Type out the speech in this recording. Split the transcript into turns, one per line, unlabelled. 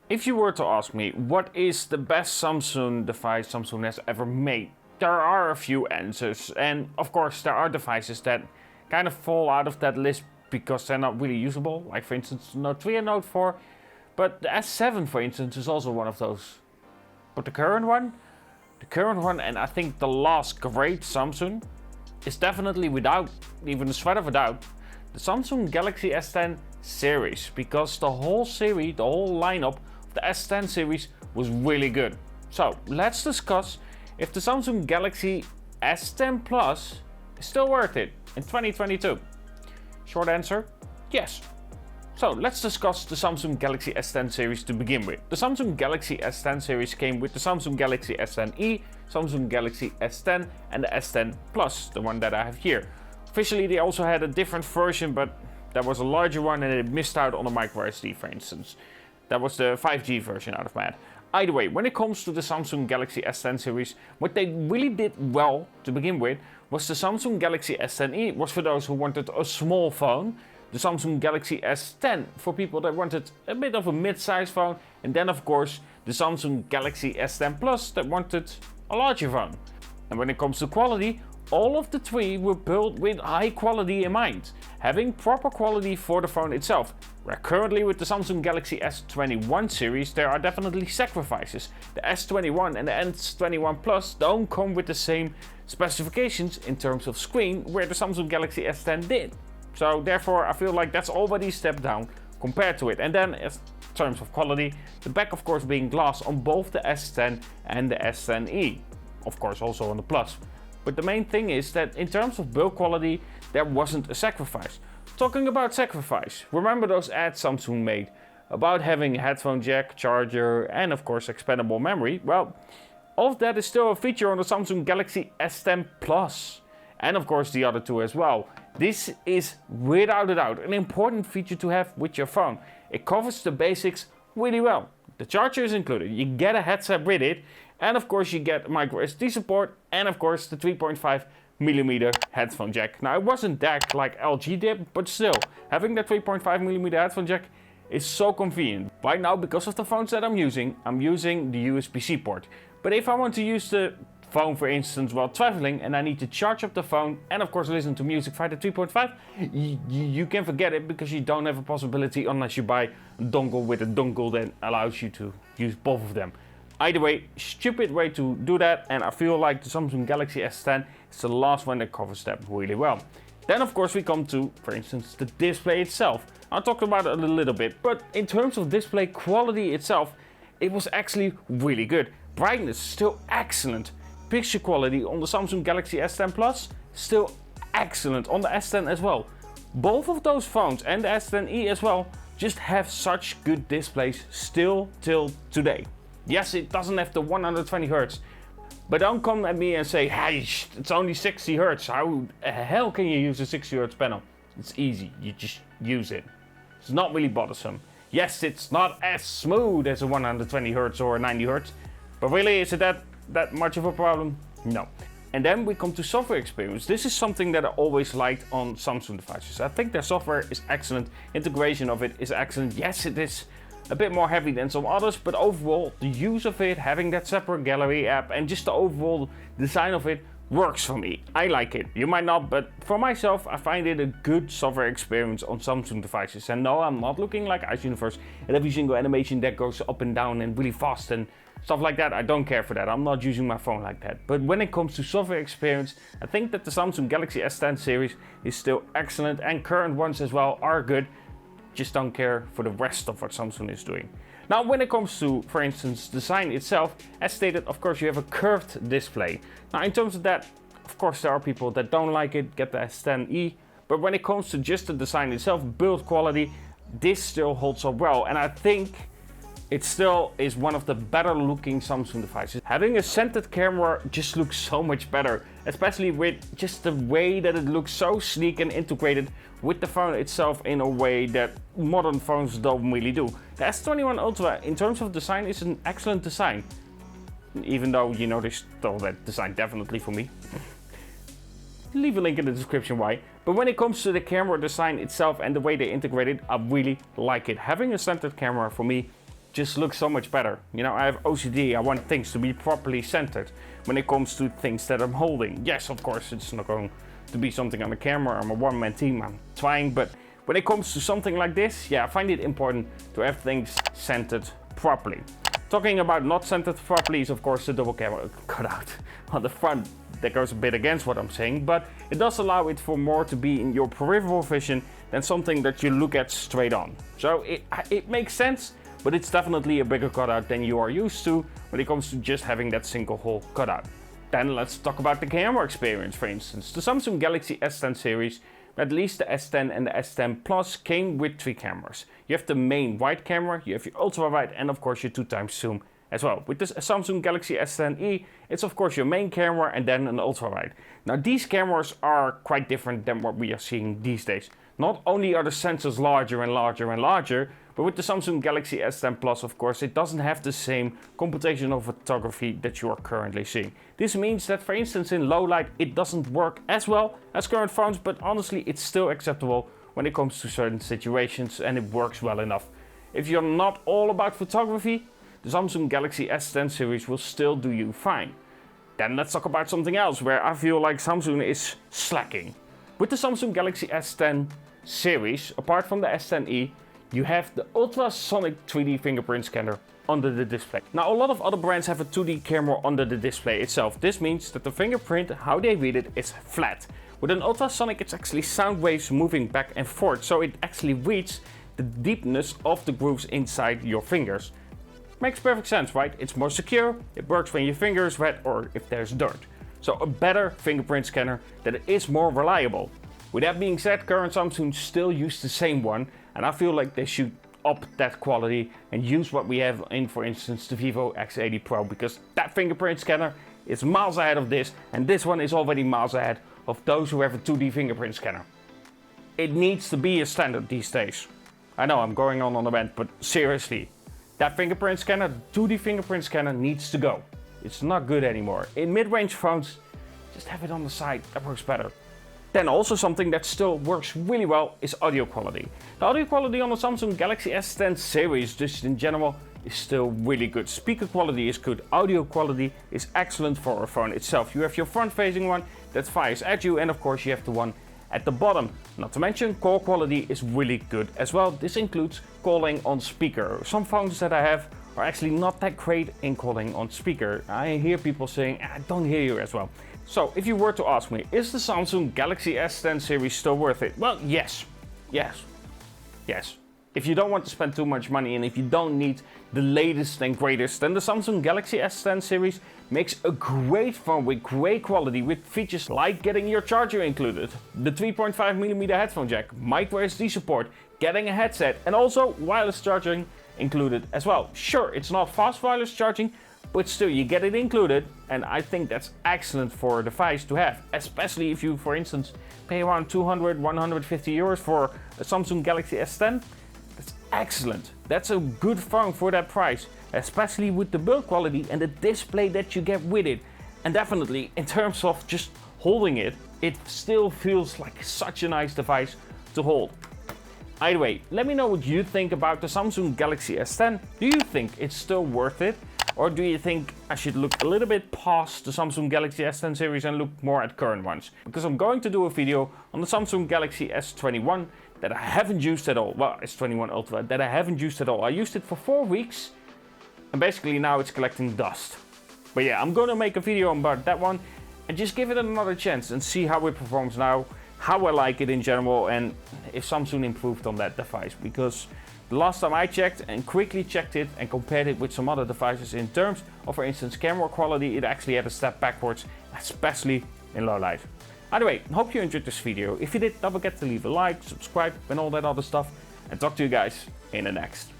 If you were to ask me what is the best Samsung device Samsung has ever made, there are a few answers, and of course there are devices that kind of fall out of that list because they're not really usable, like for instance Note 3 and Note 4, but the S7 for instance is also one of those. But the current one, and I think the last great Samsung, is definitely without even a sweat of a doubt, the Samsung Galaxy S10 series, because the whole series, the whole lineup of the S10 series was really good. So let's discuss if the Samsung Galaxy S10 Plus is still worth it in 2022. Short answer, yes. So let's discuss the Samsung Galaxy S10 series to begin with. The Samsung Galaxy S10 series came with the Samsung Galaxy S10e, Samsung Galaxy S10 and the S10 Plus, the one that I have here. Officially they also had a different version, but that was a larger one and it missed out on the micro SD for instance. That was the 5G version out of my head. Either way, when it comes to the Samsung Galaxy S10 series, what they really did well to begin with was the Samsung Galaxy S10e was for those who wanted a small phone, the Samsung Galaxy S10 for people that wanted a bit of a mid-size phone, and then of course the Samsung Galaxy S10 Plus that wanted a larger phone. And when it comes to quality, all of the three were built with high quality in mind, having proper quality for the phone itself. Where currently with the Samsung Galaxy S21 series there are definitely sacrifices. The S21 and the S21 Plus don't come with the same specifications in terms of screen where the Samsung Galaxy S10 did. So therefore I feel like that's already a step down compared to it. And then in terms of quality, the back of course being glass on both the S10 and the S10e. Of course also on the Plus. But the main thing is that in terms of build quality, there wasn't a sacrifice. Talking about sacrifice, remember those ads Samsung made about having a headphone jack, charger and of course expandable memory? Well, all of that is still a feature on the Samsung Galaxy S10 Plus. And of course the other two as well. This is without a doubt an important feature to have with your phone. It covers the basics really well. The charger is included, you get a headset with it, and of course you get micro SD support and of course the 3.5mm headphone jack. Now it wasn't that like LG did, but still, having that 3.5mm headphone jack is so convenient. Right now, because of the phones that I'm using the USB-C port. But if I want to use the phone for instance while traveling and I need to charge up the phone and of course listen to music via the 3.5, you can forget it because you don't have a possibility unless you buy a dongle with a dongle that allows you to use both of them. Either way, stupid way to do that, and I feel like the Samsung Galaxy S10 is the last one that covers that really well. Then of course we come to, for instance, the display itself. I talked about it a little bit, but in terms of display quality itself, it was actually really good. Brightness still excellent. Picture quality on the Samsung Galaxy S10 Plus still excellent on the S10 as well. Both of those phones and the S10e as well just have such good displays still till today. Yes, it doesn't have the 120 Hz, but don't come at me and say, hey, it's only 60 Hz. How the hell can you use a 60 Hz panel? It's easy, you just use it. It's not really bothersome. Yes, it's not as smooth as a 120 Hz or a 90 Hz, but really, is it that much of a problem? No. And then we come to software experience. This is something that I always liked on Samsung devices. I think their software is excellent, integration of it is excellent. Yes, it is a bit more heavy than some others, but overall the use of it, having that separate gallery app and just the overall design of it works for me. I like it. You might not, but for myself I find it a good software experience on Samsung devices. And no, I'm not looking like Ice Universe and every single animation that goes up and down and really fast and stuff like that. I don't care for that. I'm not using my phone like that. But when it comes to software experience, I think that the Samsung Galaxy S10 series is still excellent, and current ones as well are good. Just don't care for the rest of what Samsung is doing. Now when it comes to, for instance, design itself, as stated, of course you have a curved display. Now in terms of that, of course there are people that don't like it, get the S10e, but when it comes to just the design itself, build quality, this still holds up well, and I think it still is one of the better looking Samsung devices. Having a centered camera just looks so much better, especially with just the way that it looks so sleek and integrated with the phone itself in a way that modern phones don't really do. The S21 Ultra in terms of design is an excellent design, even though you know they stole that design definitely for me. Leave a link in the description why. But when it comes to the camera design itself and the way they integrate it, I really like it. Having a centered camera for me just looks so much better. You know, I have OCD, I want things to be properly centered when it comes to things that I'm holding. Yes, of course, it's not going to be something on the camera, I'm a one-man team, I'm trying, but when it comes to something like this, yeah, I find it important to have things centered properly. Talking about not centered properly is of course the double camera cutout on the front. That goes a bit against what I'm saying, but it does allow it for more to be in your peripheral vision than something that you look at straight on. So it makes sense, but it's definitely a bigger cutout than you are used to when it comes to just having that single hole cutout. Then let's talk about the camera experience, for instance. The Samsung Galaxy S10 series, at least the S10 and the S10 Plus, came with 3 cameras. You have the main wide camera, you have your ultra wide, and of course your 2x zoom as well. With this Samsung Galaxy S10e, it's of course your main camera and then an ultra wide. Now these cameras are quite different than what we are seeing these days. Not only are the sensors larger and larger and larger, but with the Samsung Galaxy S10 Plus, of course, it doesn't have the same computational photography that you are currently seeing. This means that, for instance, in low light, it doesn't work as well as current phones, but honestly, it's still acceptable when it comes to certain situations and it works well enough. If you're not all about photography, the Samsung Galaxy S10 series will still do you fine. Then let's talk about something else where I feel like Samsung is slacking. With the Samsung Galaxy S10 series, apart from the S10e, you have the ultrasonic 3D fingerprint scanner under the display. Now a lot of other brands have a 2D camera under the display itself. This means that the fingerprint, how they read it, is flat. With an ultrasonic, it's actually sound waves moving back and forth, so it actually reads the deepness of the grooves inside your fingers. Makes perfect sense, right? It's more secure, it works when your finger is wet or if there's dirt. So a better fingerprint scanner that is more reliable. With that being said, current Samsung still use the same one, and I feel like they should up that quality and use what we have in, for instance, the Vivo X80 Pro, because that fingerprint scanner is miles ahead of this, and this one is already miles ahead of those who have a 2D fingerprint scanner. It needs to be a standard these days. I know I'm going on a rant, but seriously, that fingerprint scanner, the 2D fingerprint scanner, needs to go. It's not good anymore. In mid-range phones, just have it on the side, that works better. Then also something that still works really well is audio quality. The audio quality on the Samsung Galaxy S10 series, just in general, is still really good. Speaker quality is good, audio quality is excellent for a phone itself. You have your front-facing one that fires at you, and of course you have the one at the bottom. Not to mention, call quality is really good as well. This includes calling on speaker. Some phones that I have are actually not that great in calling on speaker. I hear people saying, I don't hear you as well. So if you were to ask me, is the Samsung Galaxy S10 series still worth it? Well, yes. If you don't want to spend too much money and if you don't need the latest and greatest, then the Samsung Galaxy S10 series makes a great phone with great quality, with features like getting your charger included, the 3.5mm headphone jack, micro SD support, getting a headset, and also wireless charging included as well. Sure, it's not fast wireless charging, but still you get it included, and I think that's excellent for a device to have, especially if you, for instance, pay around 200-150 euros for a Samsung Galaxy S10. That's excellent. That's a good phone for that price, especially with the build quality and the display that you get with it. And definitely in terms of just holding it, it still feels like such a nice device to hold. Either way, let me know what you think about the Samsung Galaxy S10. Do you think it's still worth it? Or do you think I should look a little bit past the Samsung Galaxy S10 series and look more at current ones? Because I'm going to do a video on the Samsung Galaxy S21 that I haven't used at all. Well, S21 Ultra that I haven't used at all. I used it for 4 weeks and basically now it's collecting dust. But yeah, I'm going to make a video about that one and just give it another chance and see how it performs now, how I like it in general, and if Samsung improved on that device. Because the last time I checked and quickly checked it and compared it with some other devices in terms of, for instance, camera quality, it actually had a step backwards, especially in low light. Anyway, hope you enjoyed this video. If you did, don't forget to leave a like, subscribe and all that other stuff, and talk to you guys in the next.